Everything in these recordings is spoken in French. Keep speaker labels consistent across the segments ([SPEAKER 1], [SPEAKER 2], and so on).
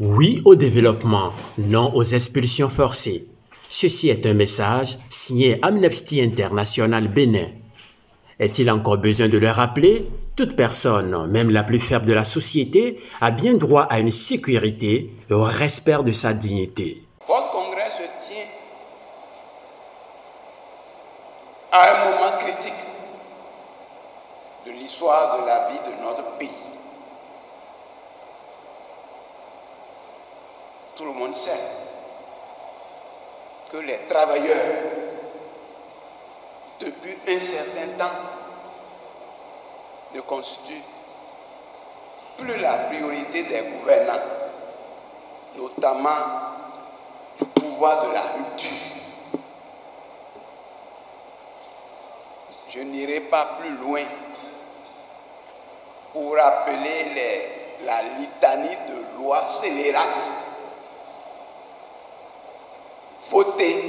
[SPEAKER 1] Oui au développement, non aux expulsions forcées. Ceci est un message signé Amnesty International Bénin. Est-il encore besoin de le rappeler? Toute personne, même la plus faible de la société, a bien droit à une sécurité et au respect de sa dignité.
[SPEAKER 2] Votre congrès se tient à un moment critique de l'histoire de la vie de notre pays. Tout le monde sait que les travailleurs, depuis un certain temps, ne constituent plus la priorité des gouvernants, notamment du pouvoir de la rupture. Je n'irai pas plus loin pour rappeler la litanie de lois scélérates votées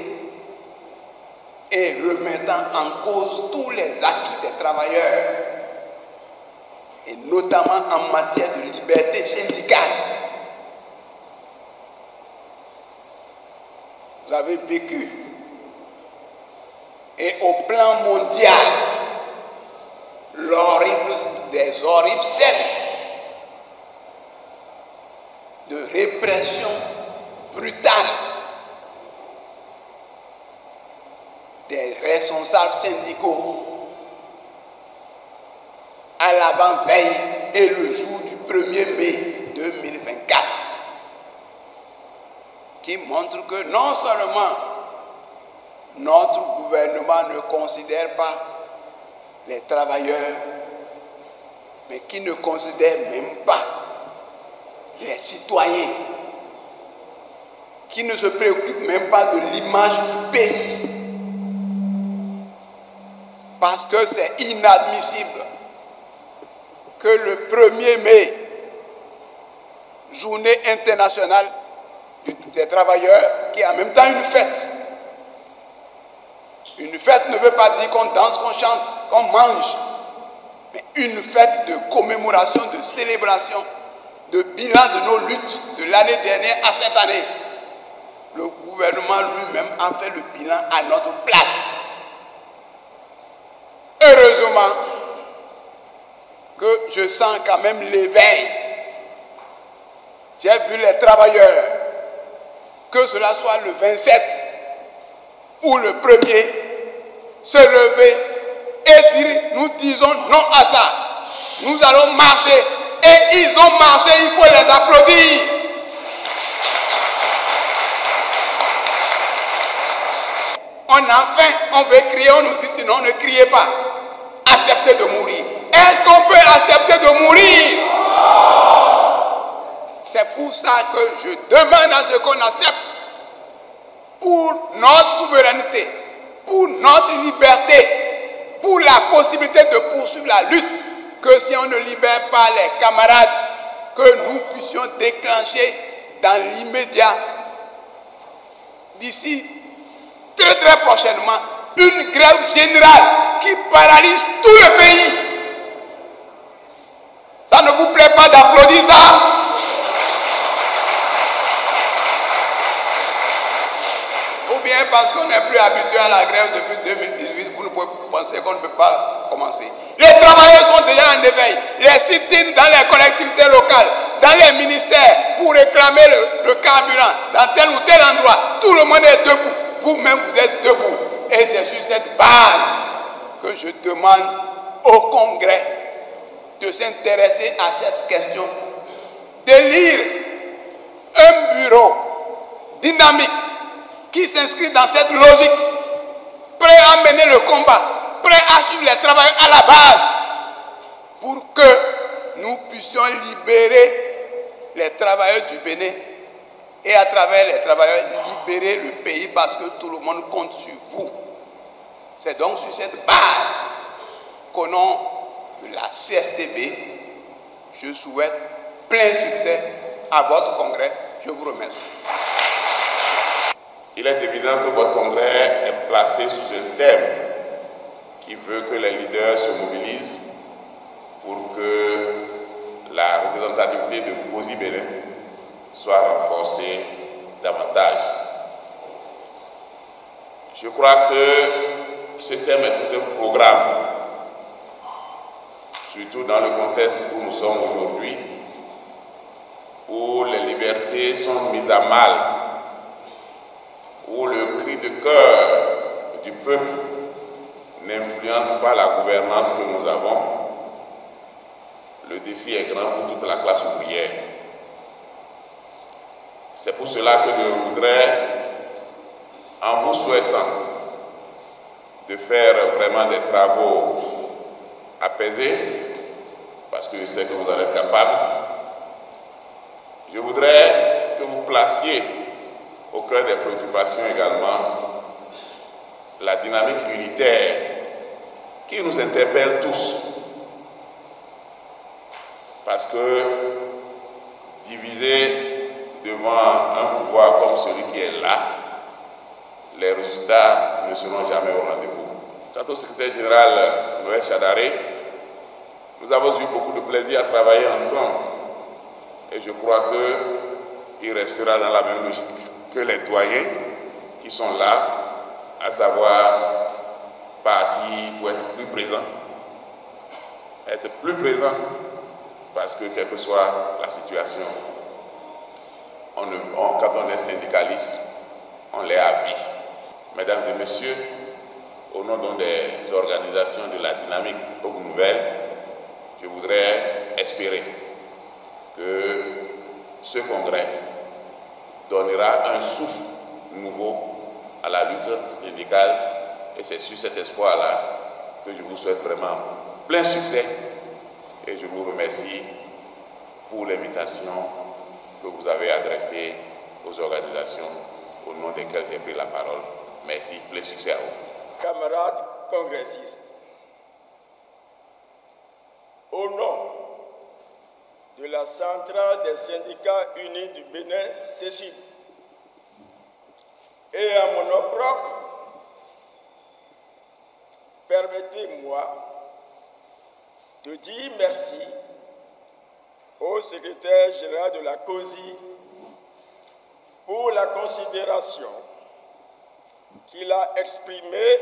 [SPEAKER 2] et remettant en cause tous les acquis des travailleurs, et notamment en matière de liberté syndicale. Vous avez vécu, et au plan mondial, des horribles scènes de répression brutale des responsables syndicaux à l'avant-veille et le jour du 1er mai 2024, qui montre que non seulement notre gouvernement ne considère pas les travailleurs, mais qui ne considère même pas les citoyens, qui ne se préoccupe même pas de l'image du pays, parce que c'est inadmissible que le 1er mai, journée internationale des travailleurs, qui est en même temps une fête. Une fête ne veut pas dire qu'on danse, qu'on chante, qu'on mange, mais une fête de commémoration, de célébration, de bilan de nos luttes de l'année dernière à cette année. Le gouvernement lui-même a fait le bilan à notre place. Heureusement que je sens quand même l'éveil. J'ai vu les travailleurs, que cela soit le 27 ou le 1er, se lever et dire, nous disons non à ça. Nous allons marcher. Et ils ont marché, il faut les applaudir. On a faim, on veut crier, on nous dit non, ne criez pas. Acceptez de mourir. Est-ce qu'on peut accepter de mourir? C'est pour ça que je demande à ce qu'on accepte, pour notre souveraineté, pour notre liberté, pour la possibilité de poursuivre la lutte, que si on ne libère pas les camarades, que nous puissions déclencher dans l'immédiat, d'ici très prochainement, une grève générale qui paralyse tout le pays. Ça ne vous plaît pas d'applaudir ça? Ou bien parce qu'on n'est plus habitué à la grève depuis 2018, vous ne pouvez penser qu'on ne peut pas commencer. Les travailleurs sont déjà en éveil. Les sit-ins dans les collectivités locales, dans les ministères, pour réclamer le carburant, dans tel ou tel endroit, tout le monde est debout. Vous-même, vous êtes debout. Et c'est sur cette base que je demande au Congrès de s'intéresser à cette question, d'élire un bureau dynamique qui s'inscrit dans cette logique, prêt à mener le combat, prêt à suivre les travailleurs à la base, pour que nous puissions libérer les travailleurs du Bénin et à travers les travailleurs libérer le pays, parce que tout le monde compte sur vous. C'est donc sur cette base qu'au nom de la CSTB, je souhaite plein succès à votre congrès. Je vous remercie.
[SPEAKER 3] Il est évident que votre congrès est placé sous un thème qui veut que les leaders se mobilisent pour que la représentativité de COSI Bénin soit renforcée davantage. Je crois que ce thème est tout un programme, surtout dans le contexte où nous sommes aujourd'hui, où les libertés sont mises à mal, où le cri de cœur du peuple n'influence pas la gouvernance que nous avons. Le défi est grand pour toute la classe ouvrière. C'est pour cela que je voudrais, en vous souhaitant de faire vraiment des travaux apaisés, parce que je sais que vous en êtes capable, je voudrais que vous placiez au cœur des préoccupations également la dynamique unitaire qui nous interpelle tous. Parce que diviser devant un pouvoir comme celui qui est là, les résultats ne seront jamais au rendez-vous. Quant au secrétaire général Noël Chadaré, nous avons eu beaucoup de plaisir à travailler ensemble et je crois qu'il restera dans la même logique que les doyens qui sont là, à savoir partir pour être plus présent. Être plus présent parce que quelle que soit la situation, quand on est syndicaliste, on l'est à vie. Mesdames et messieurs, au nom des organisations de la dynamique nouvelle, je voudrais espérer que ce congrès donnera un souffle nouveau à la lutte syndicale et c'est sur cet espoir-là que je vous souhaite vraiment plein succès et je vous remercie pour l'invitation que vous avez adressée aux organisations au nom desquelles j'ai pris la parole. Merci, plein succès à vous.
[SPEAKER 4] Camarades congressistes, au nom de la centrale des syndicats unis du Bénin, CESUB, et à mon nom propre, permettez-moi de dire merci au secrétaire général de la COSI pour la considération qu'il a exprimée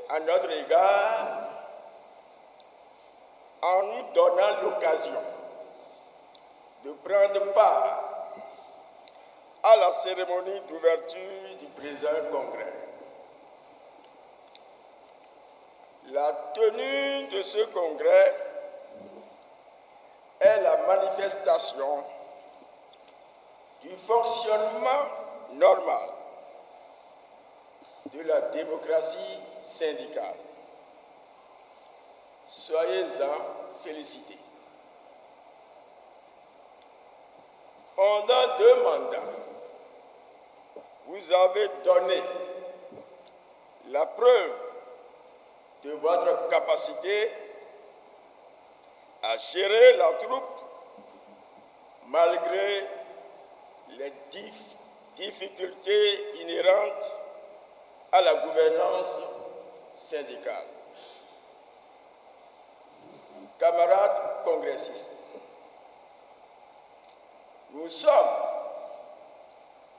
[SPEAKER 4] à notre égard en nous donnant l'occasion de prendre part à la cérémonie d'ouverture du présent congrès. La tenue de ce congrès est la manifestation du fonctionnement normal de la démocratie syndicale. Soyez-en félicités. Pendant 2 mandats, vous avez donné la preuve de votre capacité à gérer la troupe malgré les difficultés inhérentes à la gouvernance syndicale. Camarades congressistes, nous sommes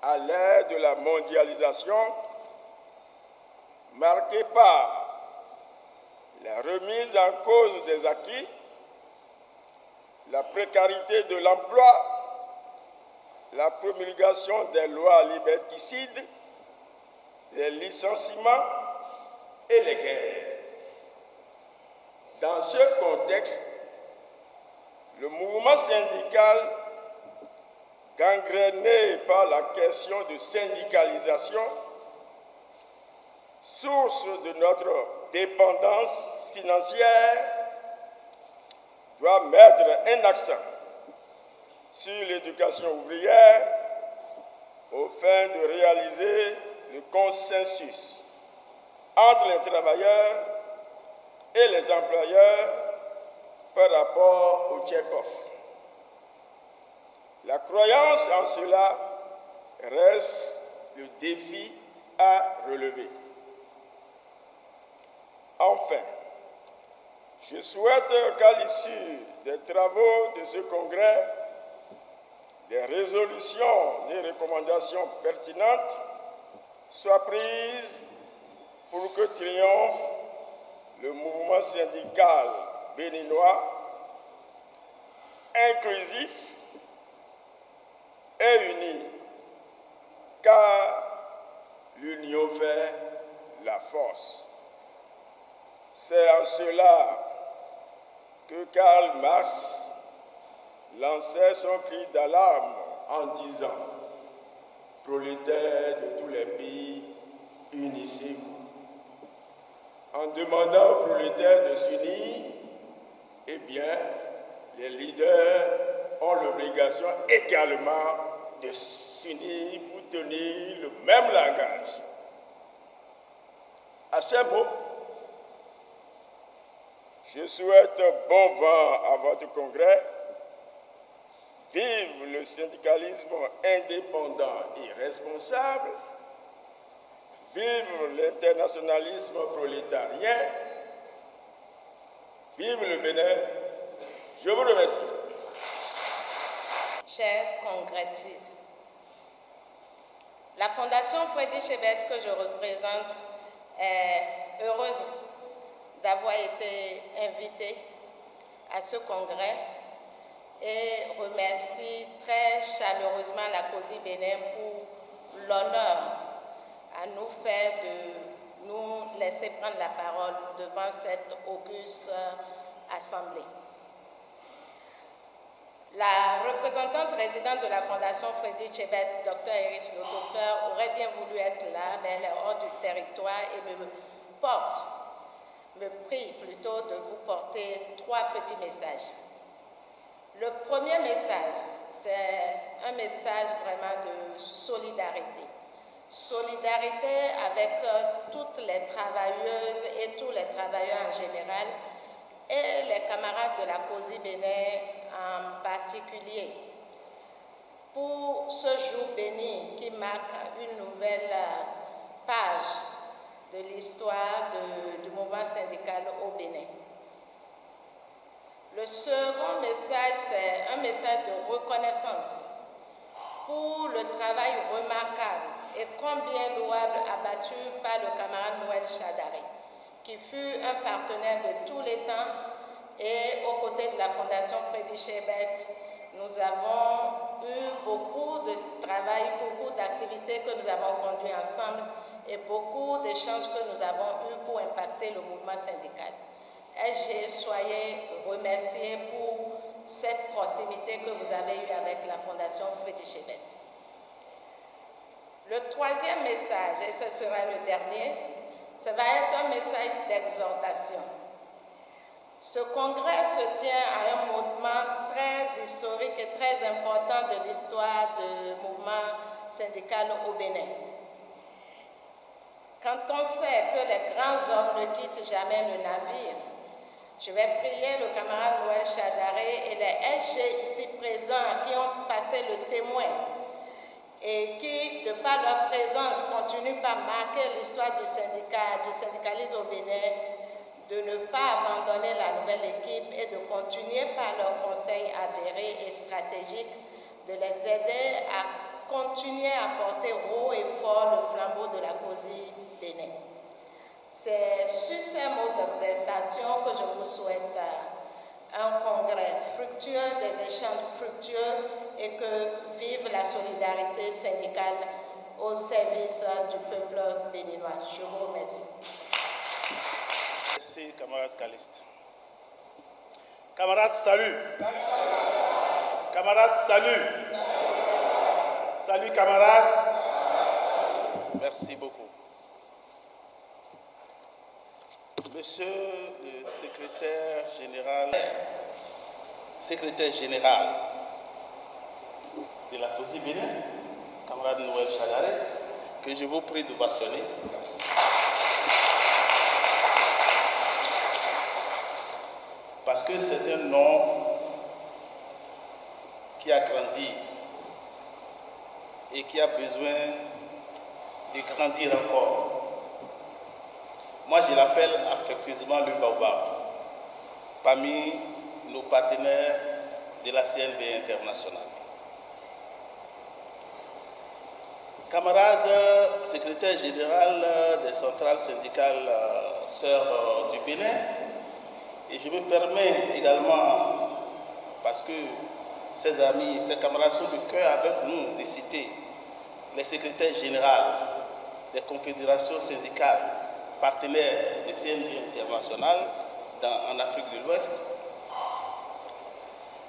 [SPEAKER 4] à l'ère de la mondialisation marquée par la remise en cause des acquis, la précarité de l'emploi, la promulgation des lois liberticides, les licenciements et les guerres. Dans ce contexte, le mouvement syndical, gangréné par la question de syndicalisation, source de notre dépendance financière, doit mettre un accent sur l'éducation ouvrière aux fins de réaliser le consensus entre les travailleurs et les employeurs par rapport au check-off. La croyance en cela reste le défi à relever. Enfin, je souhaite qu'à l'issue des travaux de ce congrès, des résolutions et recommandations pertinentes soient prises pour que triomphe le mouvement syndical béninois inclusif et uni, car l'union fait la force. C'est en cela que Karl Marx lançait son cri d'alarme en disant « Prolétaires de tous les pays, unissez-vous ». En demandant aux prolétaires de s'unir, eh bien, les leaders ont l'obligation également de s'unir pour tenir le même langage. À ces mots, je souhaite bon vent à votre congrès. Vive le syndicalisme indépendant et responsable. Vive l'internationalisme prolétarien. Vive le Bénin. Je vous remercie.
[SPEAKER 5] Chers congressistes, la Fondation Freddy Chebet que je représente est heureuse d'avoir été invitée à ce congrès et remercie très chaleureusement la COSI Bénin pour l'honneur à nous faire de nous laisser prendre la parole devant cette auguste assemblée. La représentante résidente de la Fondation Freddy Chebet, Dr Iris Lotofer, aurait bien voulu être là, mais elle est hors du territoire et me prie plutôt de vous porter 3 petits messages. Le premier message, c'est un message vraiment de solidarité. Solidarité avec toutes les travailleuses et tous les travailleurs en général et les camarades de la COSI Bénin en particulier. Pour ce jour béni qui marque une nouvelle page de l'histoire du mouvement syndical au Bénin. Le second message, c'est un message de reconnaissance pour le travail remarquable et combien louable abattu par le camarade Noël Chadari, qui fut un partenaire de tous les temps et aux côtés de la Fondation Freddy Chebet, nous avons eu beaucoup de travail, beaucoup d'activités que nous avons conduites ensemble et beaucoup d'échanges que nous avons eus pour impacter le mouvement syndical. Et soyez remerciés pour cette proximité que vous avez eue avec la Fondation Freddy Chebet. Le troisième message, et ce sera le dernier, ça va être un message d'exhortation. Ce congrès se tient à un moment très historique et très important de l'histoire du mouvement syndical au Bénin. Quand on sait que les grands hommes ne quittent jamais le navire, je vais prier le camarade Noël Chadari et les SG ici présents qui ont passé le témoin et qui, de par leur présence, continuent par marquer l'histoire du syndicalisme au Bénin, de ne pas abandonner la nouvelle équipe et de continuer par leurs conseils avérés et stratégiques, de les aider à continuer à porter haut et fort le flambeau de la COSI Bénin. C'est sur ces mots d'exaltation que je vous souhaite un congrès fructueux, des échanges fructueux et que vive la solidarité syndicale au service du peuple béninois. Je vous remercie.
[SPEAKER 6] Merci, camarade Caliste. Camarades, salut. Camarades, salut. Salut, camarades. Merci beaucoup. Monsieur le secrétaire général de la COSI Bénin, camarade Noël Chadari, que je vous prie de vassonner. Parce que c'est un nom qui a grandi et qui a besoin de grandir encore. Moi, je l'appelle affectueusement le Baobab, parmi nos partenaires de la CNB internationale. Camarades secrétaire général des centrales syndicales sœurs du Bénin, et je me permets également, parce que ces amis, ces camarades sont de cœur avec nous, de citer les secrétaires généraux des confédérations syndicales partenaires de CNV International en Afrique de l'Ouest.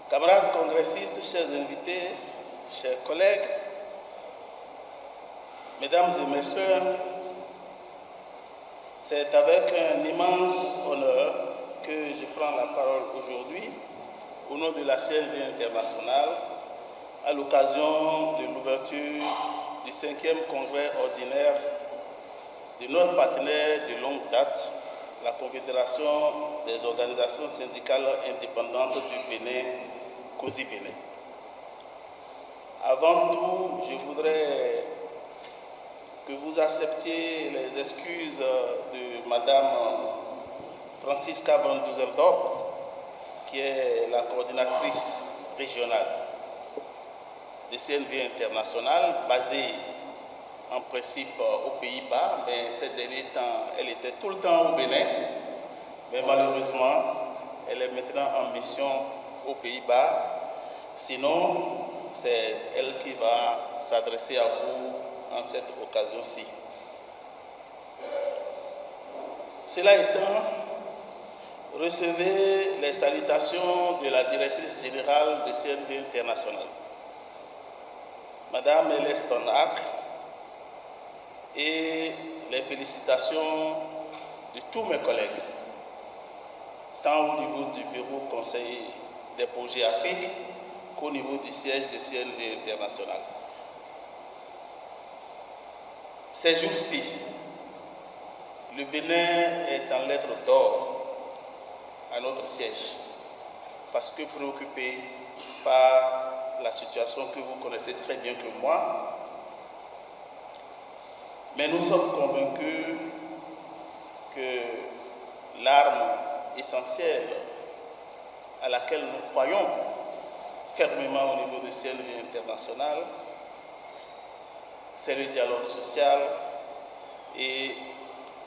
[SPEAKER 6] Camarades congressistes, chers invités, chers collègues, mesdames et messieurs, c'est avec un immense honneur que je prends la parole aujourd'hui au nom de la CNV International à l'occasion de l'ouverture du 5e congrès ordinaire de notre partenaire de longue date, la Confédération des organisations syndicales indépendantes du Bénin, COSI Bénin. Avant tout, je voudrais que vous acceptiez les excuses de Madame Francisca van Dusseldorp, qui est la coordinatrice régionale de CNV International, basée en principe aux Pays-Bas, mais ces derniers temps, elle était tout le temps au Bénin, mais malheureusement, elle est maintenant en mission aux Pays-Bas. Sinon, c'est elle qui va s'adresser à vous en cette occasion-ci. Cela étant, recevez les salutations de la directrice générale de CNV International, Madame Hélès Van Ack, et les félicitations de tous mes collègues, tant au niveau du bureau conseil des projets Afrique qu'au niveau du siège de CNV International. Ces jours-ci, le Bénin est en lettres d'or à notre siège, parce que préoccupé par la situation que vous connaissez très bien que moi, mais nous sommes convaincus que l'arme essentielle à laquelle nous croyons fermement au niveau de CNV International, c'est le dialogue social, et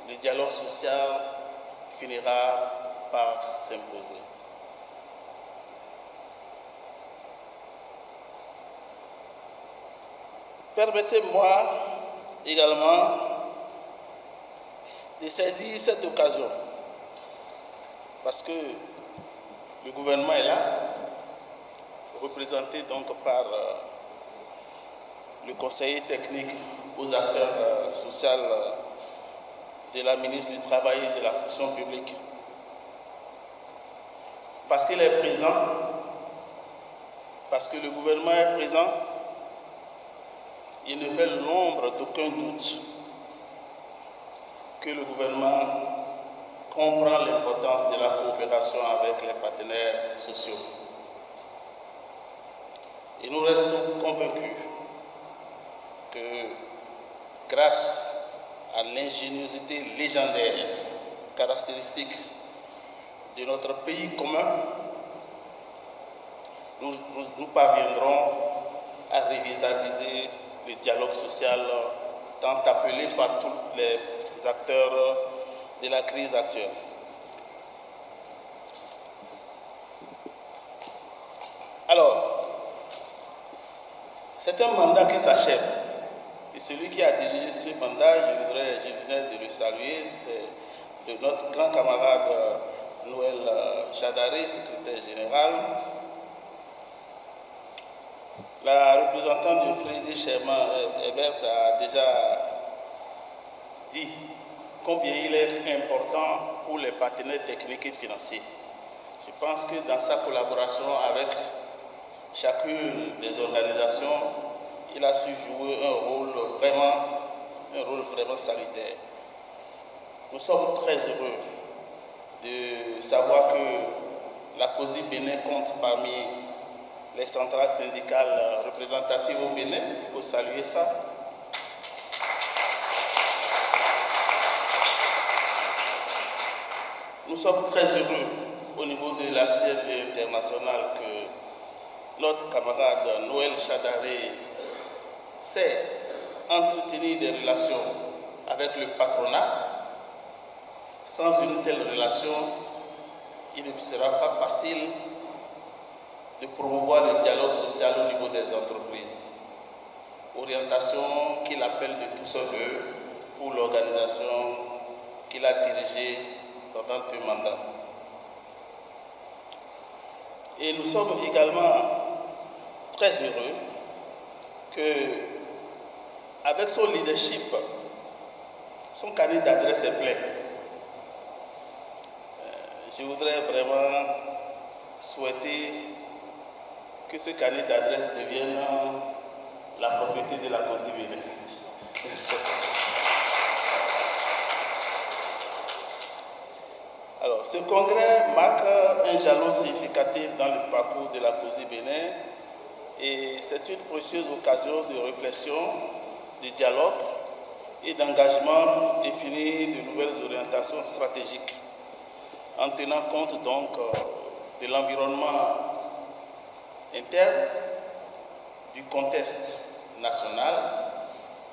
[SPEAKER 6] le dialogue social finira par s'imposer. Permettez-moi également de saisir cette occasion, parce que le gouvernement est là, représenté donc par le conseiller technique aux affaires sociales de la ministre du Travail et de la fonction publique. Parce qu'il est présent, parce que le gouvernement est présent, il ne fait l'ombre d'aucun doute que le gouvernement comprend l'importance de la coopération avec les partenaires sociaux. Et nous restons convaincus que grâce à l'ingéniosité légendaire caractéristique de notre pays commun, nous parviendrons à revitaliser le dialogue social tant appelé par tous les acteurs de la crise actuelle. Alors, c'est un mandat qui s'achève. Et celui qui a dirigé ce mandat, je venais de le saluer, c'est notre grand camarade Noël Chadaré, secrétaire général. La représentante de Frédéric Sherman Hebert a déjà dit combien il est important pour les partenaires techniques et financiers. Je pense que dans sa collaboration avec chacune des organisations, il a su jouer un rôle vraiment salutaire. Nous sommes très heureux de savoir que la COSI Bénin compte parmi les centrales syndicales représentatives au Bénin. Il faut saluer ça. Nous sommes très heureux au niveau de la CNV Internationale que notre camarade Noël Chadaré s'est entretenir des relations avec le patronat. Sans une telle relation, il ne sera pas facile de promouvoir le dialogue social au niveau des entreprises. Orientation qu'il appelle de tout son vœu pour l'organisation qu'il a dirigée pendant 2 mandats. Et nous sommes également très heureux que, avec son leadership, son carnet d'adresse est plein. Je voudrais vraiment souhaiter que ce carnet d'adresse devienne la propriété de la COSI Bénin. Alors, ce congrès marque un jalon significatif dans le parcours de la COSI Bénin et c'est une précieuse occasion de réflexion, de dialogue et d'engagement pour définir de nouvelles orientations stratégiques en tenant compte donc de l'environnement interne, du contexte national,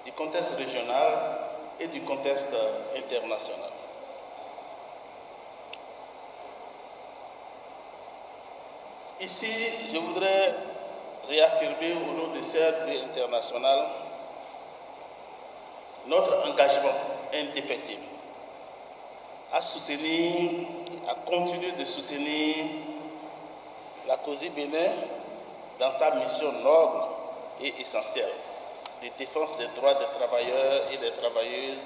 [SPEAKER 6] du contexte régional et du contexte international. Ici, je voudrais réaffirmer au nom de CRD international notre engagement indéfectible à soutenir, à continuer de soutenir la COSI Bénin dans sa mission noble et essentielle de défense des droits des travailleurs et des travailleuses,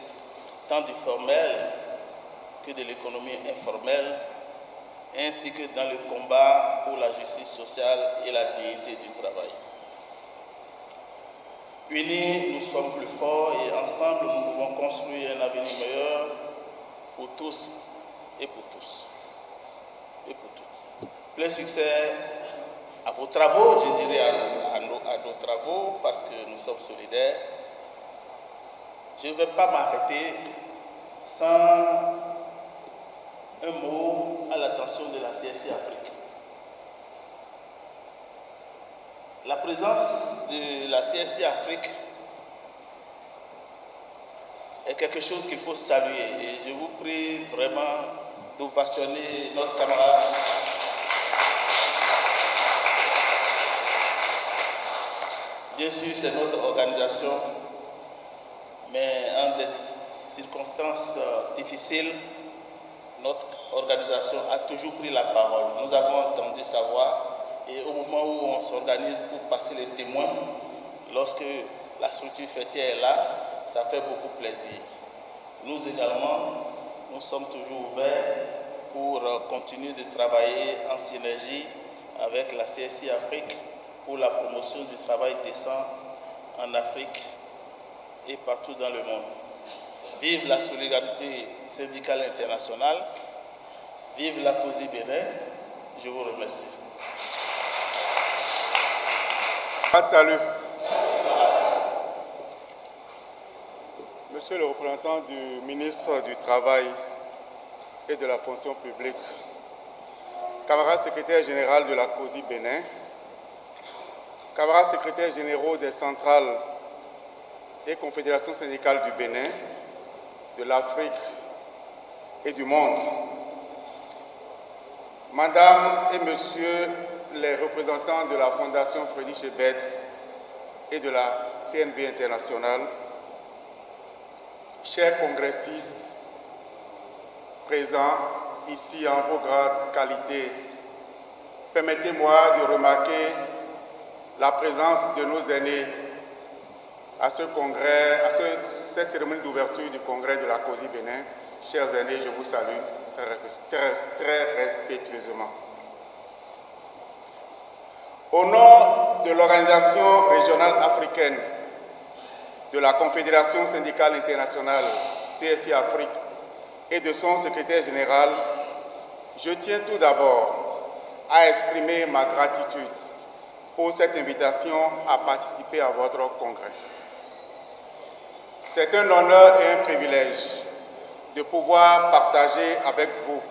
[SPEAKER 6] tant du formel que de l'économie informelle, ainsi que dans le combat pour la justice sociale et la dignité du travail. Unis, nous sommes plus forts et ensemble, nous pouvons construire un avenir meilleur pour tous et pour tous et pour toutes. Plein succès à vos travaux, je dirais à nos travaux, parce que nous sommes solidaires. Je ne vais pas m'arrêter sans un mot à l'attention de la CSI Afrique. La présence de la CSI Afrique est quelque chose qu'il faut saluer et je vous prie vraiment d'ovationner notre camarade. Bien sûr, c'est notre organisation, mais en des circonstances difficiles, notre organisation a toujours pris la parole. Nous avons entendu sa voix et au moment où on s'organise pour passer les témoins, lorsque la structure fêtière est là, ça fait beaucoup plaisir. Nous également, nous sommes toujours ouverts pour continuer de travailler en synergie avec la CSI Afrique pour la promotion du travail décent en Afrique et partout dans le monde. Vive la solidarité syndicale internationale, vive la COSI Bénin, je vous remercie.
[SPEAKER 7] Salut. Monsieur le représentant du ministre du Travail et de la fonction publique, camarades secrétaire général de la COSI Bénin, camarades secrétaires généraux des centrales et confédérations syndicales du Bénin, de l'Afrique et du monde, Madame et Monsieur les représentants de la Fondation Friedrich Ebert et de la CNV internationale, chers congressistes présents ici en vos grandes qualités, permettez-moi de remarquer la présence de nos aînés à ce congrès, à cette cérémonie d'ouverture du congrès de la COSI Bénin. Chers aînés, je vous salue très respectueusement. Au nom de l'Organisation régionale africaine de la Confédération syndicale internationale CSI Afrique et de son secrétaire général, je tiens tout d'abord à exprimer ma gratitude pour cette invitation à participer à votre congrès. C'est un honneur et un privilège de pouvoir partager avec vous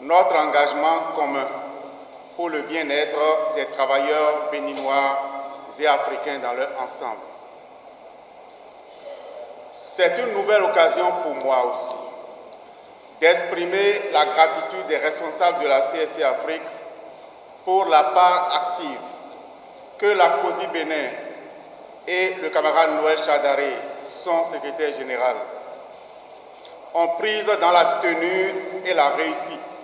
[SPEAKER 7] notre engagement commun pour le bien-être des travailleurs béninois et africains dans leur ensemble. C'est une nouvelle occasion pour moi aussi d'exprimer la gratitude des responsables de la CSC Afrique pour la part active que la COSI Bénin et le camarade Noël Chadaré, son secrétaire général, ont prise dans la tenue et la réussite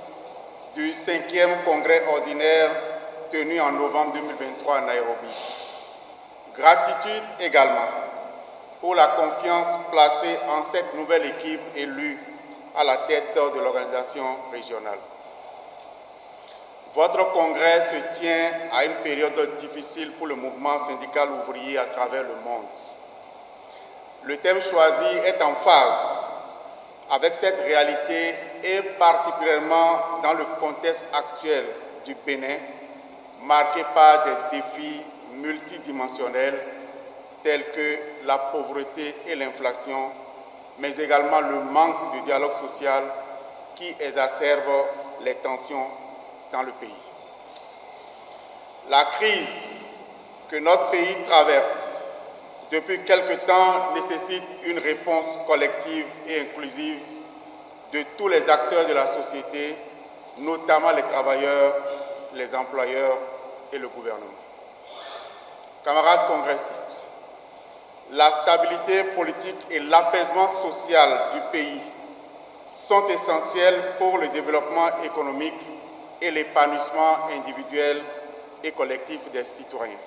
[SPEAKER 7] du 5e congrès ordinaire tenu en novembre 2023 à Nairobi. Gratitude également pour la confiance placée en cette nouvelle équipe élue à la tête de l'organisation régionale. Votre congrès se tient à une période difficile pour le mouvement syndical ouvrier à travers le monde. Le thème choisi est en phase avec cette réalité et particulièrement dans le contexte actuel du Bénin, marqué par des défis multidimensionnels tels que la pauvreté et l'inflation, mais également le manque de dialogue social qui exacerbe les tensions dans le pays. La crise que notre pays traverse depuis quelque temps nécessite une réponse collective et inclusive de tous les acteurs de la société, notamment les travailleurs, les employeurs et le gouvernement. Camarades congressistes, la stabilité politique et l'apaisement social du pays sont essentiels pour le développement économique et l'épanouissement individuel et collectif des citoyens.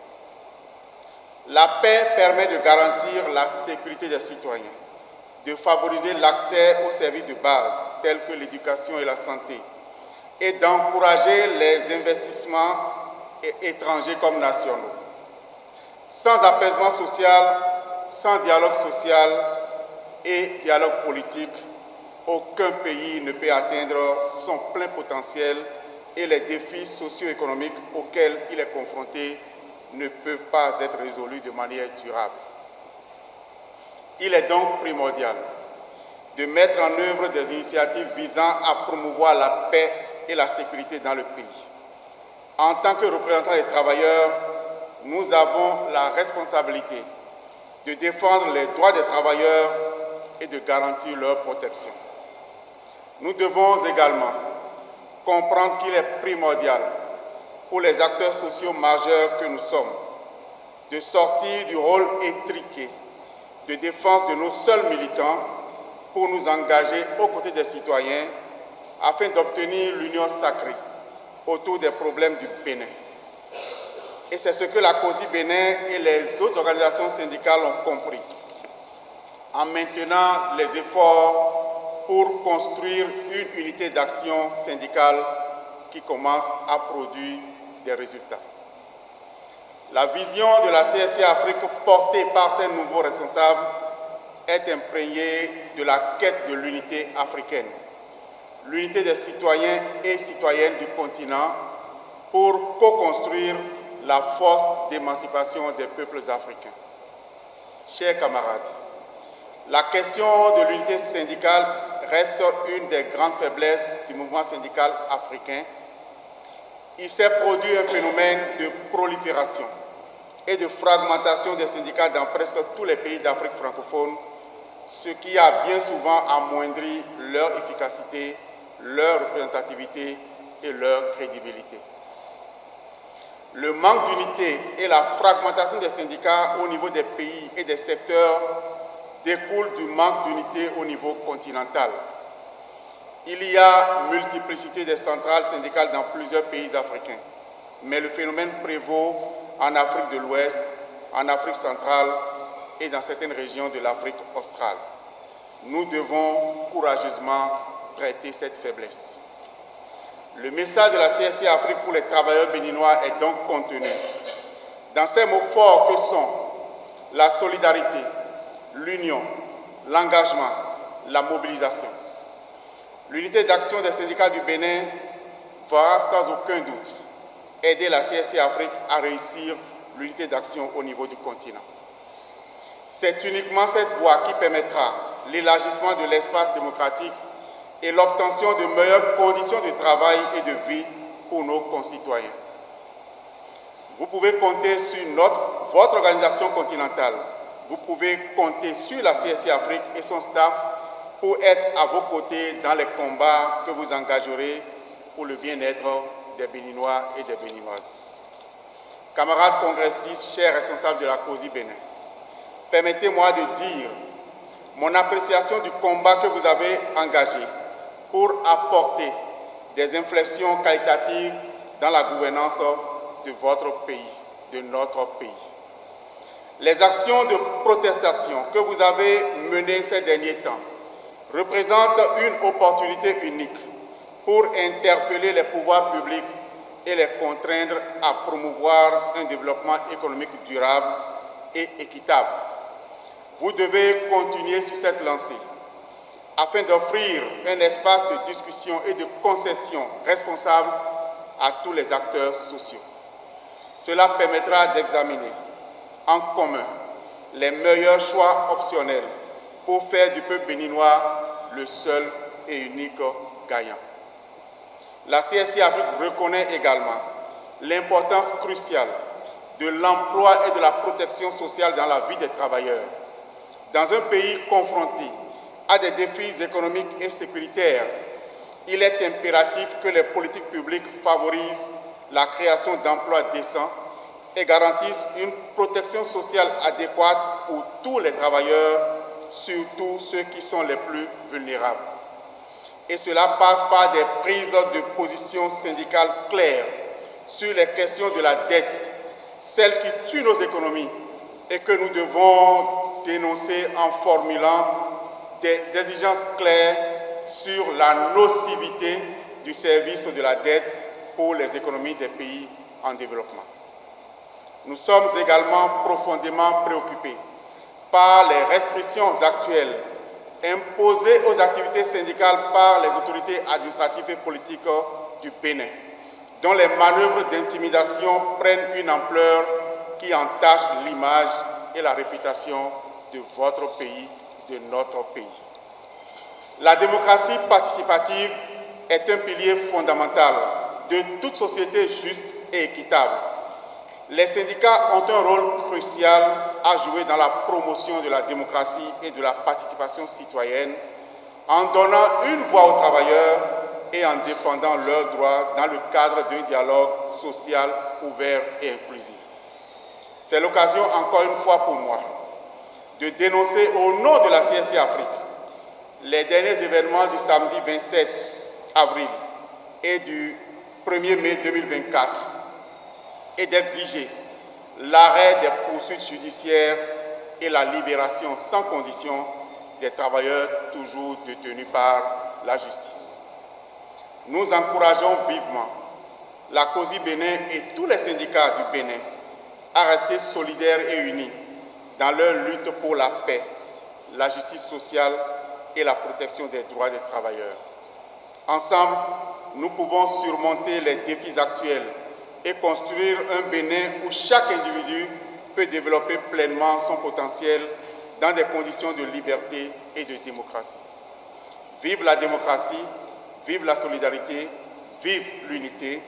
[SPEAKER 7] La paix permet de garantir la sécurité des citoyens, de favoriser l'accès aux services de base tels que l'éducation et la santé et d'encourager les investissements étrangers comme nationaux. Sans apaisement social, sans dialogue social et dialogue politique, aucun pays ne peut atteindre son plein potentiel et les défis socio-économiques auxquels il est confronté ne peuvent pas être résolus de manière durable. Il est donc primordial de mettre en œuvre des initiatives visant à promouvoir la paix et la sécurité dans le pays. En tant que représentants des travailleurs, nous avons la responsabilité de défendre les droits des travailleurs et de garantir leur protection. Nous devons également comprendre qu'il est primordial pour les acteurs sociaux majeurs que nous sommes de sortir du rôle étriqué de défense de nos seuls militants pour nous engager aux côtés des citoyens afin d'obtenir l'union sacrée autour des problèmes du Bénin. Et c'est ce que la COSI Bénin et les autres organisations syndicales ont compris en maintenant les efforts pour construire une unité d'action syndicale qui commence à produire des résultats. La vision de la CSC Afrique portée par ses nouveaux responsables est imprégnée de la quête de l'unité africaine, l'unité des citoyens et citoyennes du continent pour co-construire la force d'émancipation des peuples africains. Chers camarades, la question de l'unité syndicale reste une des grandes faiblesses du mouvement syndical africain. Il s'est produit un phénomène de prolifération et de fragmentation des syndicats dans presque tous les pays d'Afrique francophone, ce qui a bien souvent amoindri leur efficacité, leur représentativité et leur crédibilité. Le manque d'unité et la fragmentation des syndicats au niveau des pays et des secteurs découlent du manque d'unité au niveau continental. Il y a multiplicité des centrales syndicales dans plusieurs pays africains, mais le phénomène prévaut en Afrique de l'Ouest, en Afrique centrale et dans certaines régions de l'Afrique australe. Nous devons courageusement traiter cette faiblesse. Le message de la CSC Afrique pour les travailleurs béninois est donc contenu dans ces mots forts que sont la solidarité, l'union, l'engagement, la mobilisation. L'unité d'action des syndicats du Bénin va sans aucun doute aider la CSC Afrique à réussir l'unité d'action au niveau du continent. C'est uniquement cette voie qui permettra l'élargissement de l'espace démocratique et l'obtention de meilleures conditions de travail et de vie pour nos concitoyens. Vous pouvez compter sur votre organisation continentale vous pouvez compter sur la CSI Afrique et son staff pour être à vos côtés dans les combats que vous engagerez pour le bien-être des Béninois et des Béninoises. Camarades congressistes, chers responsables de la COSI Bénin, permettez-moi de dire mon appréciation du combat que vous avez engagé pour apporter des inflexions qualitatives dans la gouvernance de votre pays, de notre pays. Les actions de protestation que vous avez menées ces derniers temps représentent une opportunité unique pour interpeller les pouvoirs publics et les contraindre à promouvoir un développement économique durable et équitable. Vous devez continuer sur cette lancée afin d'offrir un espace de discussion et de concession responsable à tous les acteurs sociaux. Cela permettra d'examiner en commun les meilleurs choix optionnels pour faire du peuple béninois le seul et unique gagnant. La CSI Afrique reconnaît également l'importance cruciale de l'emploi et de la protection sociale dans la vie des travailleurs. Dans un pays confronté à des défis économiques et sécuritaires, il est impératif que les politiques publiques favorisent la création d'emplois décents et garantissent une protection sociale adéquate pour tous les travailleurs, surtout ceux qui sont les plus vulnérables. Et cela passe par des prises de position syndicales claires sur les questions de la dette, celles qui tuent nos économies et que nous devons dénoncer en formulant des exigences claires sur la nocivité du service de la dette pour les économies des pays en développement. Nous sommes également profondément préoccupés par les restrictions actuelles imposées aux activités syndicales par les autorités administratives et politiques du Bénin, dont les manœuvres d'intimidation prennent une ampleur qui entache l'image et la réputation de votre pays, de notre pays. La démocratie participative est un pilier fondamental de toute société juste et équitable. Les syndicats ont un rôle crucial à jouer dans la promotion de la démocratie et de la participation citoyenne en donnant une voix aux travailleurs et en défendant leurs droits dans le cadre d'un dialogue social ouvert et inclusif. C'est l'occasion encore une fois pour moi de dénoncer au nom de la CSI Afrique les derniers événements du samedi 27 avril et du 1er mai 2024 et d'exiger l'arrêt des poursuites judiciaires et la libération sans condition des travailleurs toujours détenus par la justice. Nous encourageons vivement la COSI Bénin et tous les syndicats du Bénin à rester solidaires et unis dans leur lutte pour la paix, la justice sociale et la protection des droits des travailleurs. Ensemble, nous pouvons surmonter les défis actuels et construire un Bénin où chaque individu peut développer pleinement son potentiel dans des conditions de liberté et de démocratie. Vive la démocratie, vive la solidarité, vive l'unité,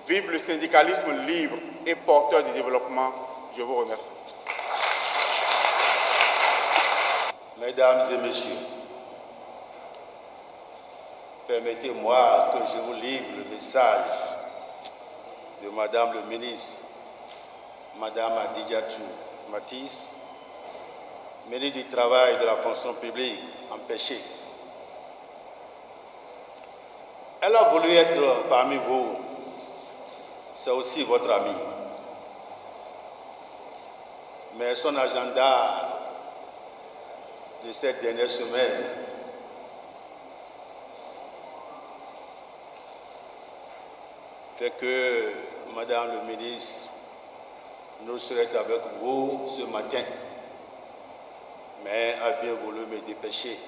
[SPEAKER 7] vive le syndicalisme libre et porteur de développement. Je vous remercie.
[SPEAKER 8] Mesdames et messieurs, permettez-moi que je vous livre le message de Madame le ministre, Madame Adidjatou Matisse, ministre du Travail et de la fonction publique, empêchée. Elle a voulu être parmi vous, c'est aussi votre amie. Mais son agenda de cette dernière semaine fait que Madame le ministre ne serait avec vous ce matin, mais a bien voulu me dépêcher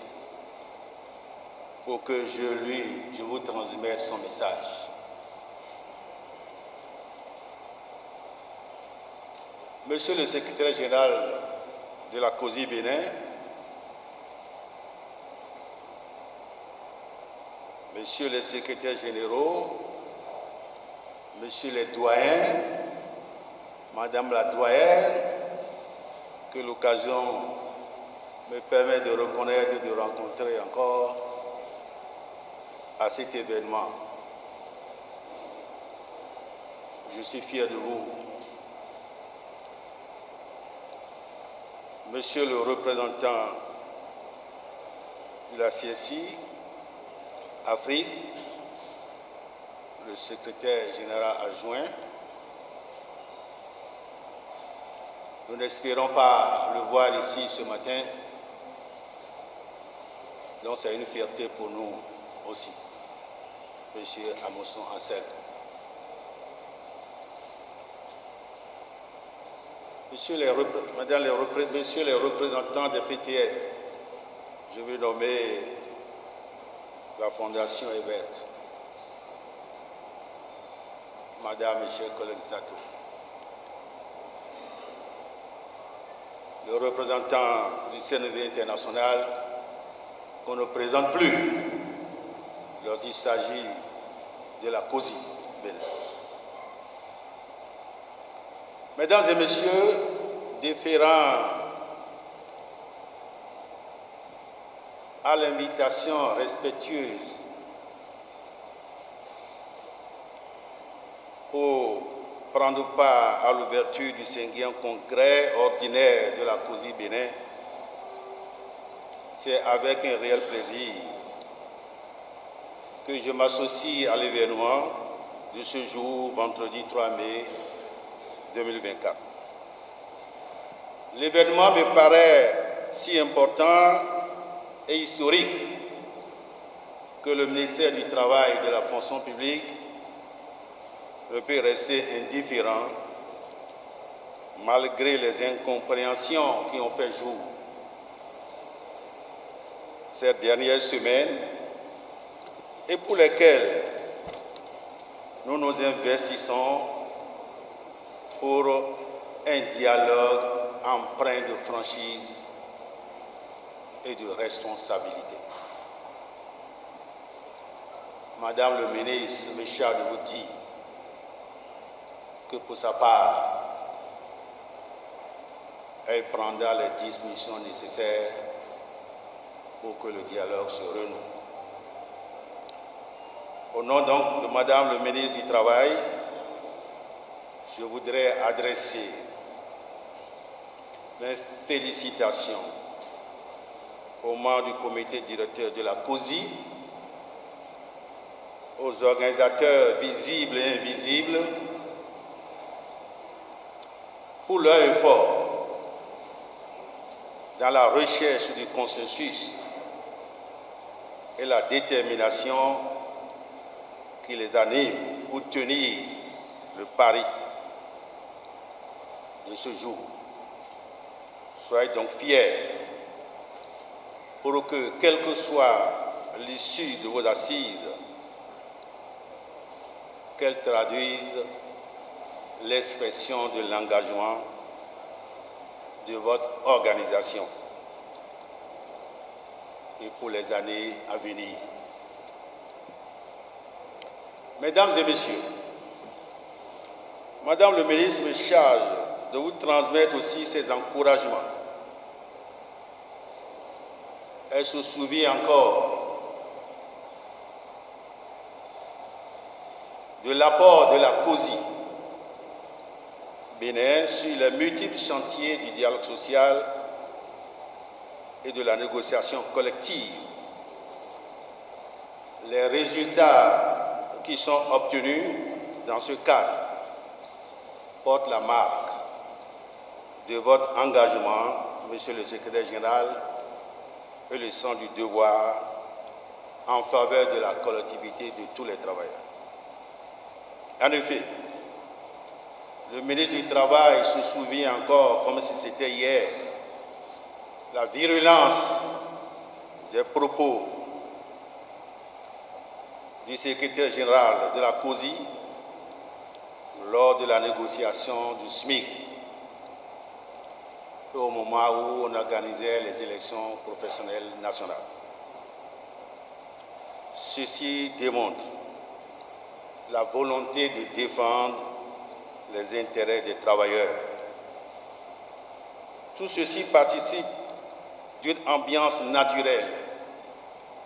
[SPEAKER 8] pour que je vous transmette son message. Monsieur le secrétaire général de la COSI Bénin, Messieurs les secrétaires généraux, Messieurs les doyens, Madame la doyenne, que l'occasion me permet de reconnaître et de rencontrer encore à cet événement. Je suis fier de vous. Monsieur le représentant de la CSI Afrique, le secrétaire général adjoint, nous n'espérons pas le voir ici ce matin, donc c'est une fierté pour nous aussi. Monsieur Amosson Ansel. Messieurs les représentants des PTF, je vais nommer la Fondation Ebert, Madame et chers collègues Sato, le représentant du CNV international qu'on ne présente plus lorsqu'il s'agit de la COSI Bénin. Mesdames et messieurs, déférant à l'invitation respectueuse pour prendre part à l'ouverture du 5e congrès ordinaire de la COSI Bénin, c'est avec un réel plaisir que je m'associe à l'événement de ce jour, vendredi 3 mai 2024. L'événement me paraît si important et historique que le ministère du Travail et de la fonction publique ne peut rester indifférent malgré les incompréhensions qui ont fait jour ces dernières semaines et pour lesquelles nous nous investissons pour un dialogue empreint de franchise et de responsabilité. Madame le ministre me charge de vous dire que pour sa part, elle prendra les dispositions nécessaires pour que le dialogue se renoue. Au nom donc de Madame le ministre du Travail, je voudrais adresser mes félicitations aux membres du comité directeur de la COSI, aux organisateurs visibles et invisibles pour leur effort dans la recherche du consensus et la détermination qui les anime pour tenir le pari de ce jour. Soyez donc fiers pour que, quelle que soit l'issue de vos assises, qu'elles traduisent l'expression de l'engagement de votre organisation et pour les années à venir. Mesdames et messieurs, Madame le ministre me charge de vous transmettre aussi ses encouragements. Elle se souvient encore de l'apport de la COSI Bénin sur les multiples chantiers du dialogue social et de la négociation collective. Les résultats qui sont obtenus dans ce cadre portent la marque de votre engagement, Monsieur le Secrétaire général, et le sens du devoir en faveur de la collectivité de tous les travailleurs. En effet, le ministre du Travail se souvient encore, comme si c'était hier, la virulence des propos du secrétaire général de la COSI lors de la négociation du SMIC au moment où on organisait les élections professionnelles nationales. Ceci démontre la volonté de défendre les intérêts des travailleurs Tout ceci participe d'une ambiance naturelle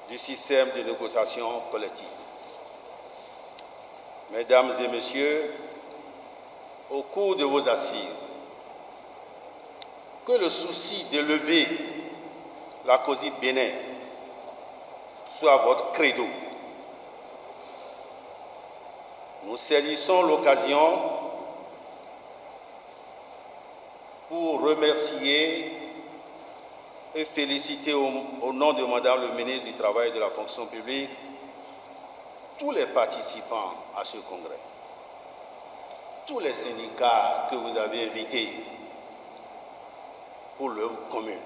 [SPEAKER 8] du système de négociation collective. Mesdames et messieurs, au cours de vos assises, que le souci d'élever la COSI Bénin soit votre credo. Nous saisissons l'occasion pour remercier et féliciter au nom de Madame le ministre du Travail et de la Fonction publique tous les participants à ce congrès, tous les syndicats que vous avez invités pour l'œuvre commune.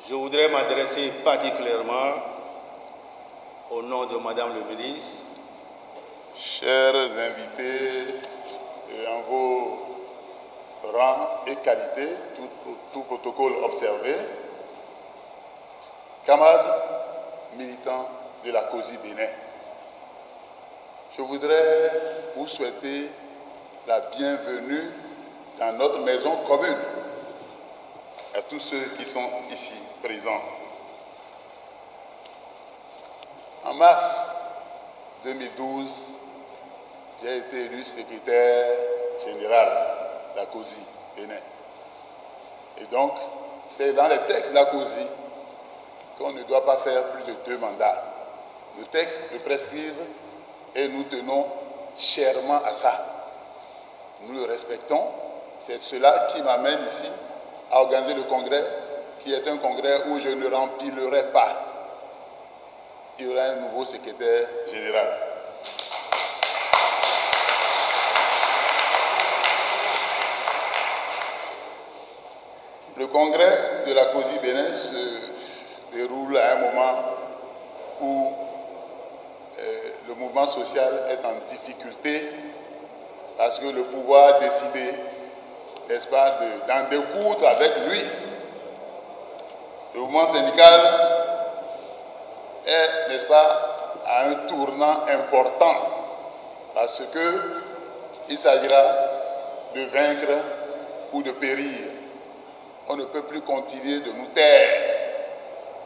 [SPEAKER 8] Je voudrais m'adresser particulièrement au nom de Madame le ministre.
[SPEAKER 9] Chers invités, en vos rangs et qualités, tout protocole observé, camarades militants de la COSI Bénin, je voudrais vous souhaiter la bienvenue dans notre maison commune, à tous ceux qui sont ici présents. En mars 2012, j'ai été élu secrétaire général de la COSI Bénin. Et donc, c'est dans les textes de la COSI qu'on ne doit pas faire plus de 2 mandats. Le texte le prescrivent et nous tenons chèrement à ça. Nous le respectons. C'est cela qui m'amène ici à organiser le congrès, qui est un congrès où je ne remplirai pas. Il y aura un nouveau secrétaire général. Le congrès de la COSI Bénin se déroule à un moment où le mouvement social est en difficulté parce que le pouvoir a décidé, n'est-ce pas, d'en découdre avec lui. Le mouvement syndical est, n'est-ce pas, à un tournant important parce qu'il s'agira de vaincre ou de périr. On ne peut plus continuer de nous taire.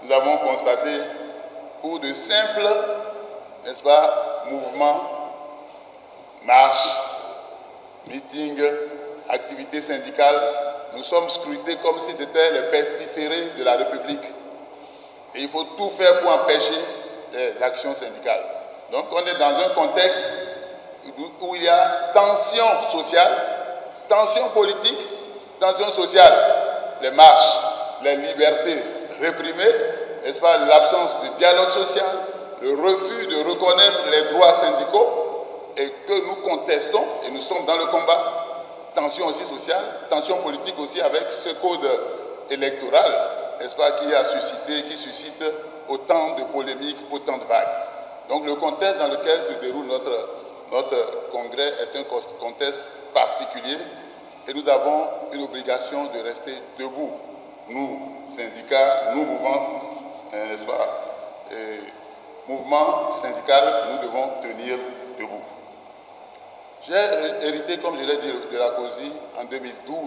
[SPEAKER 9] Nous avons constaté pour de simples, n'est-ce pas, mouvements, marches, meetings, activités syndicales, nous sommes scrutés comme si c'était les pestiférés de la République. Et il faut tout faire pour empêcher les actions syndicales. Donc on est dans un contexte où il y a tension sociale, tension politique, tension sociale. Les marches, les libertés réprimées, n'est-ce pas, l'absence de dialogue social, le refus de reconnaître les droits syndicaux et que nous contestons, et nous sommes dans le combat, tension aussi sociale, tension politique aussi avec ce code électoral, n'est-ce pas, qui suscite autant de polémiques, autant de vagues. Donc le contexte dans lequel se déroule notre congrès est un contexte particulier. Et nous avons une obligation de rester debout. Nous, syndicats, nous, mouvements, n'est-ce pas, mouvement syndical, nous devons tenir debout. J'ai hérité, comme je l'ai dit, de la COSI en 2012.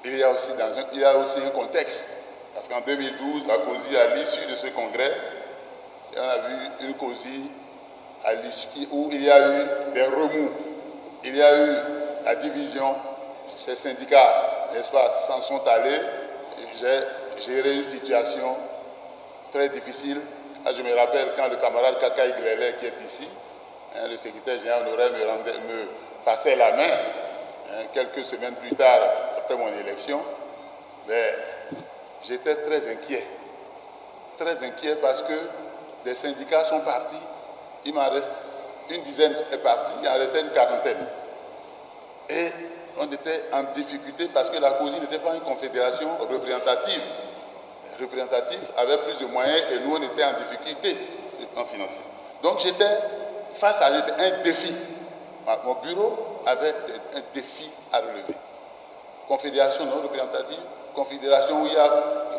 [SPEAKER 9] Il y a aussi un contexte. Parce qu'en 2012, la COSI, à l'issue de ce congrès, on a vu une COSI où il y a eu des remous. Il y a eu la division, ces syndicats, n'est-ce pas, s'en sont allés. J'ai géré une situation très difficile. Je me rappelle quand le camarade Kaka Iglele, qui est ici, le secrétaire général honoraire me passait la main, quelques semaines plus tard, après mon élection, mais j'étais très inquiet. Très inquiet parce que des syndicats sont partis. Il m'en reste une dizaine est partie, il en restait une quarantaine. Et on était en difficulté parce que la COSI n'était pas une confédération représentative. Représentative avait plus de moyens et nous on était en difficulté du plan financier. Donc j'étais face à un défi. Mon bureau avait un défi à relever. Confédération non représentative, confédération où il y a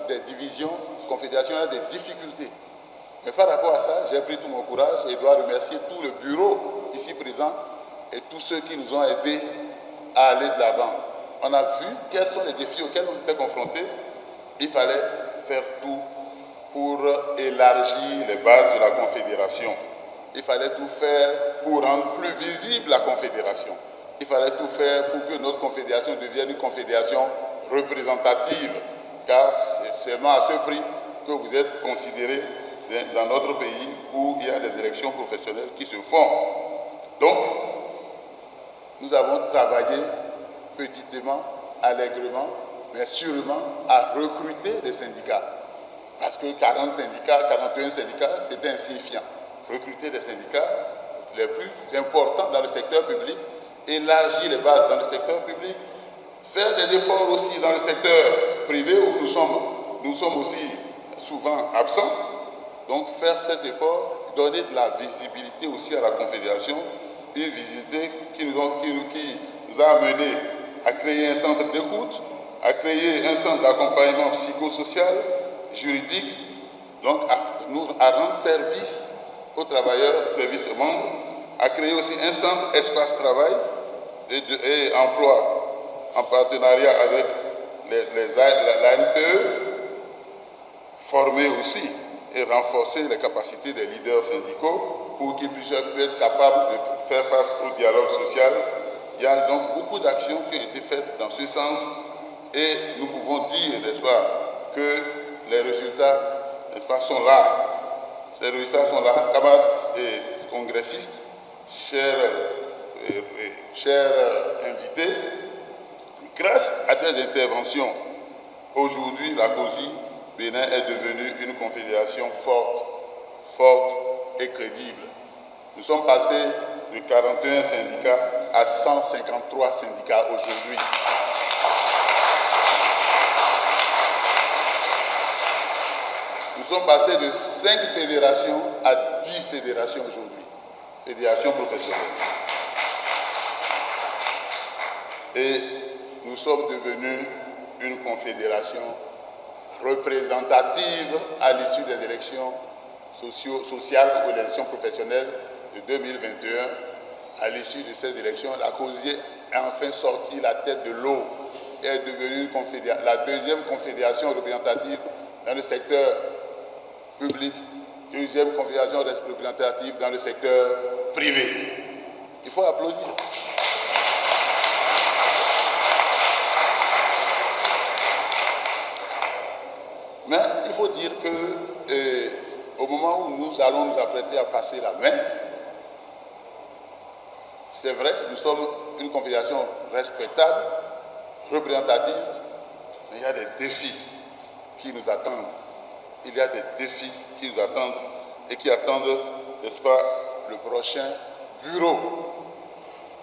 [SPEAKER 9] des divisions, confédération où il y a des difficultés. Mais par rapport à ça, j'ai pris tout mon courage et je dois remercier tout le bureau ici présent et tous ceux qui nous ont aidés à aller de l'avant. on a vu quels sont les défis auxquels on était confrontés. Il fallait faire tout pour élargir les bases de la Confédération. Il fallait tout faire pour rendre plus visible la Confédération. Il fallait tout faire pour que notre Confédération devienne une Confédération représentative, car c'est seulement à ce prix que vous êtes considérés dans notre pays où il y a des élections professionnelles qui se font. Donc, nous avons travaillé petitement, allègrement, mais sûrement à recruter des syndicats. Parce que 40 syndicats, 41 syndicats, c'était insignifiant. Recruter des syndicats les plus importants dans le secteur public, élargir les bases dans le secteur public, faire des efforts aussi dans le secteur privé où nous sommes aussi souvent absents. Donc faire ces efforts, donner de la visibilité aussi à la Confédération, une visibilité qui nous a amené à créer un centre d'écoute, à créer un centre d'accompagnement psychosocial, juridique, donc à rendre service aux travailleurs, service aux membres, à créer aussi un centre espace travail et emploi en partenariat avec l'ANPE, former aussi et renforcer les capacités des leaders syndicaux pour qu'ils puissent être capables de faire face au dialogue social. Il y a donc beaucoup d'actions qui ont été faites dans ce sens et nous pouvons dire, n'est-ce pas, que les résultats, n'est-ce pas, sont là. Ces résultats sont là. Camarades et congressistes, chers invités, grâce à ces interventions, aujourd'hui la COSI Bénin est devenue une confédération forte et crédible. Nous sommes passés de 41 syndicats à 153 syndicats aujourd'hui. Nous sommes passés de 5 fédérations à 10 fédérations aujourd'hui, fédérations professionnelles. Et nous sommes devenus une confédération représentative à l'issue des élections sociales ou élections professionnelles de 2021. À l'issue de ces élections, la COSI a enfin sorti la tête de l'eau et est devenue la deuxième confédération représentative dans le secteur public, deuxième confédération représentative dans le secteur privé. Il faut applaudir. Mais il faut dire que au moment où nous allons nous apprêter à passer la main, c'est vrai, nous sommes une confédération respectable, représentative, mais il y a des défis qui nous attendent. Il y a des défis qui nous attendent et qui attendent, n'est-ce pas, le prochain bureau.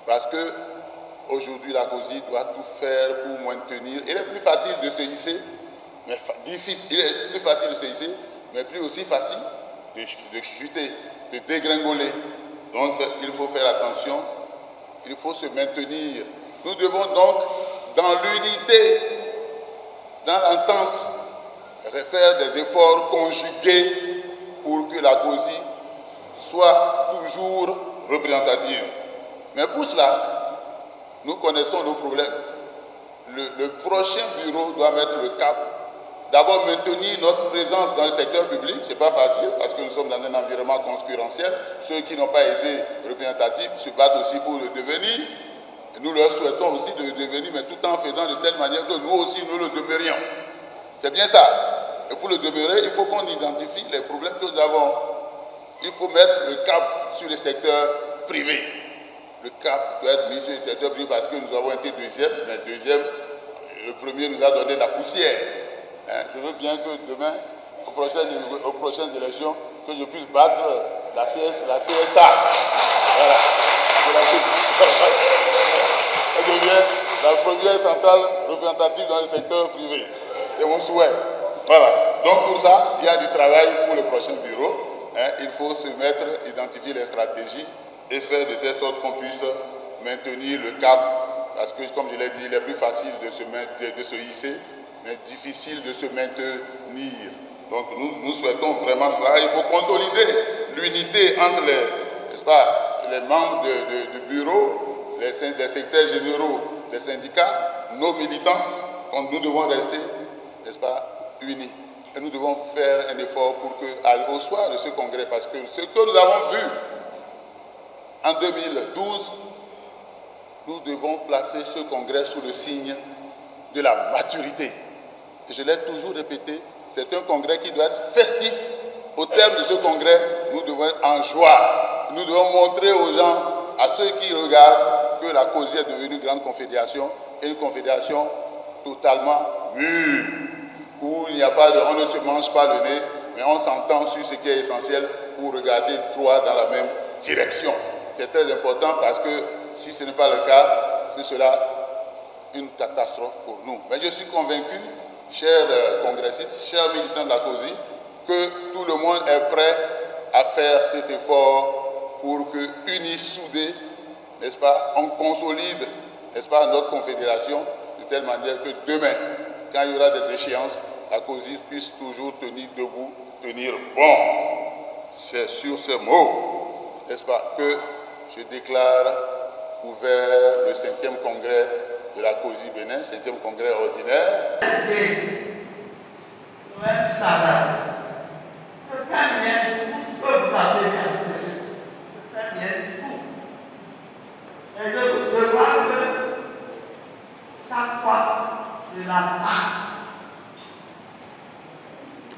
[SPEAKER 9] Parce que aujourd'hui, la COSI doit tout faire pour maintenir. Il est plus facile de se hisser, mais difficile. Il est plus facile de se hisser, mais plus aussi facile de chuter, de dégringoler. Donc, il faut faire attention. Il faut se maintenir. Nous devons donc, dans l'unité, dans l'entente, faire des efforts conjugués pour que la COSI soit toujours représentative. Mais pour cela, nous connaissons nos problèmes. Le prochain bureau doit mettre le cap. D'abord, maintenir notre présence dans le secteur public. Ce n'est pas facile parce que nous sommes dans un environnement concurrentiel. Ceux qui n'ont pas été représentatifs se battent aussi pour le devenir. Et nous leur souhaitons aussi de le devenir, mais tout en faisant de telle manière que nous aussi, nous le demeurions. C'est bien ça. Et pour le demeurer, il faut qu'on identifie les problèmes que nous avons. Il faut mettre le cap sur le secteur privé. Le cap doit être mis sur le secteur privé parce que nous avons été deuxième, mais deuxième, le premier nous a donné la poussière. Je veux bien que demain, aux prochaines élections, que je puisse battre la CSA. Voilà. Elle devient la première centrale représentative dans le secteur privé. C'est mon souhait. Voilà. Donc pour ça, il y a du travail pour le prochain bureau. Il faut se mettre, identifier les stratégies et faire de telle sorte qu'on puisse maintenir le cap. Parce que, comme je l'ai dit, il est plus facile de se hisser, mais difficile de se maintenir. Donc nous souhaitons vraiment cela. Il faut consolider l'unité entre les membres du bureau, les secrétaires généraux des syndicats, nos militants, nous devons rester, n'est-ce pas, unis. Et nous devons faire un effort pour qu'au soir de ce congrès, parce que ce que nous avons vu en 2012, nous devons placer ce congrès sous le signe de la maturité. Et je l'ai toujours répété, c'est un congrès qui doit être festif. Au terme de ce congrès, nous devons être en joie. Nous devons montrer aux gens, à ceux qui regardent, que la COSI est devenue une grande confédération, et une confédération totalement mûre, où il n'y a pas on ne se mange pas le nez, mais on s'entend sur ce qui est essentiel pour regarder droit dans la même direction. C'est très important parce que si ce n'est pas le cas, ce sera une catastrophe pour nous. Mais je suis convaincu, chers congressistes, chers militants de la COSI, que tout le monde est prêt à faire cet effort pour que, unis, soudés, n'est-ce pas, on consolide, n'est-ce pas, notre confédération de telle manière que demain, quand il y aura des échéances, la COSI puisse toujours tenir debout, tenir bon. C'est sur ces mots, n'est-ce pas, que je déclare ouvert le 5e congrès de la COSI Bénin, 5e congrès ordinaire.
[SPEAKER 10] Et je vois que chaque fois je l'attaque,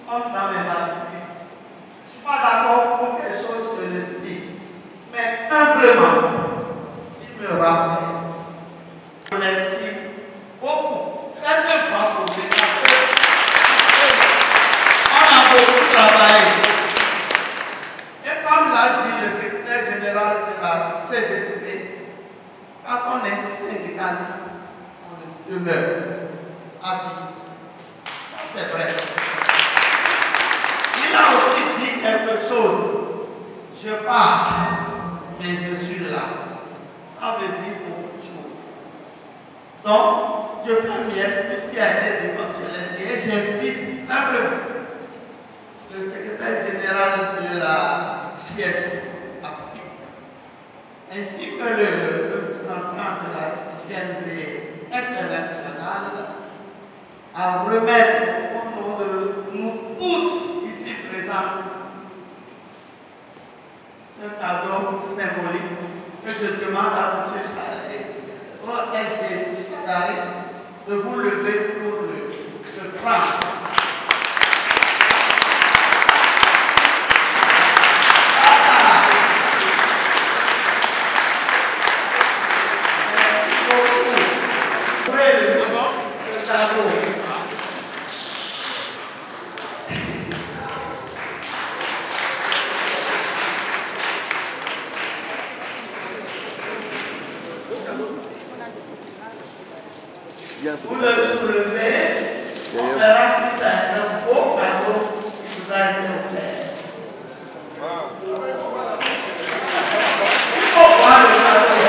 [SPEAKER 10] comme dans mes habitudes, je ne suis pas d'accord pour quelque chose que je dis, mais humblement, il me rappelle. Je remercie beaucoup. Faites un pas pour lui parce qu'on a beaucoup travaillé. Et comme l'a dit le secrétaire général de la CGTB, quand on est syndicaliste, on demeure à vie. Ça, c'est vrai. Il a aussi dit quelque chose. Je pars, mais je suis là. Ça veut dire beaucoup de choses. Donc, je fais bien tout ce qui a été dit, comme je l'ai dit, et j'invite simplement le secrétaire général de la CSI ainsi que le représentant de la CNV internationale à remettre au nom de nous tous ici présents ce cadeau symbolique que je demande à M. Chadari de vous lever pour le prendre. Vous le soulevez, on verra si c'est un beau cadeau qui vous a été offert. Il faut voir le cadeau.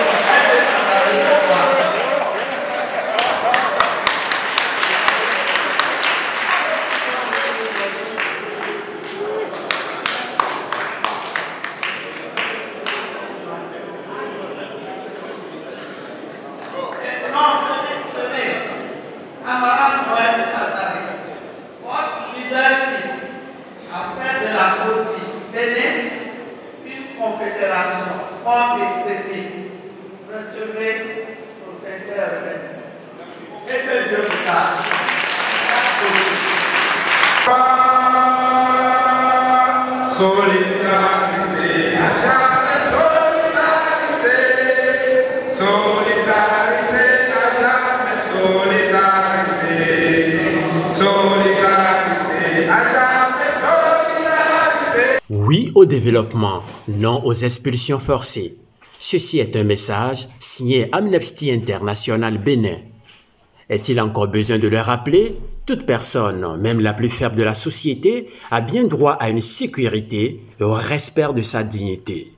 [SPEAKER 10] Camarade Noël Chadari, votre leadership a fait de la COSI Bénin une confédération forte et chrétienne. Recevez nos sincères remerciements. Et que Dieu vous garde.
[SPEAKER 11] Solidarité, solidarité, solidarité, solidarité, solidarité.
[SPEAKER 1] Oui au développement, non aux expulsions forcées. Ceci est un message signé Amnesty International Bénin. Est-il encore besoin de le rappeler? Toute personne, même la plus faible de la société, a bien droit à une sécurité et au respect de sa dignité.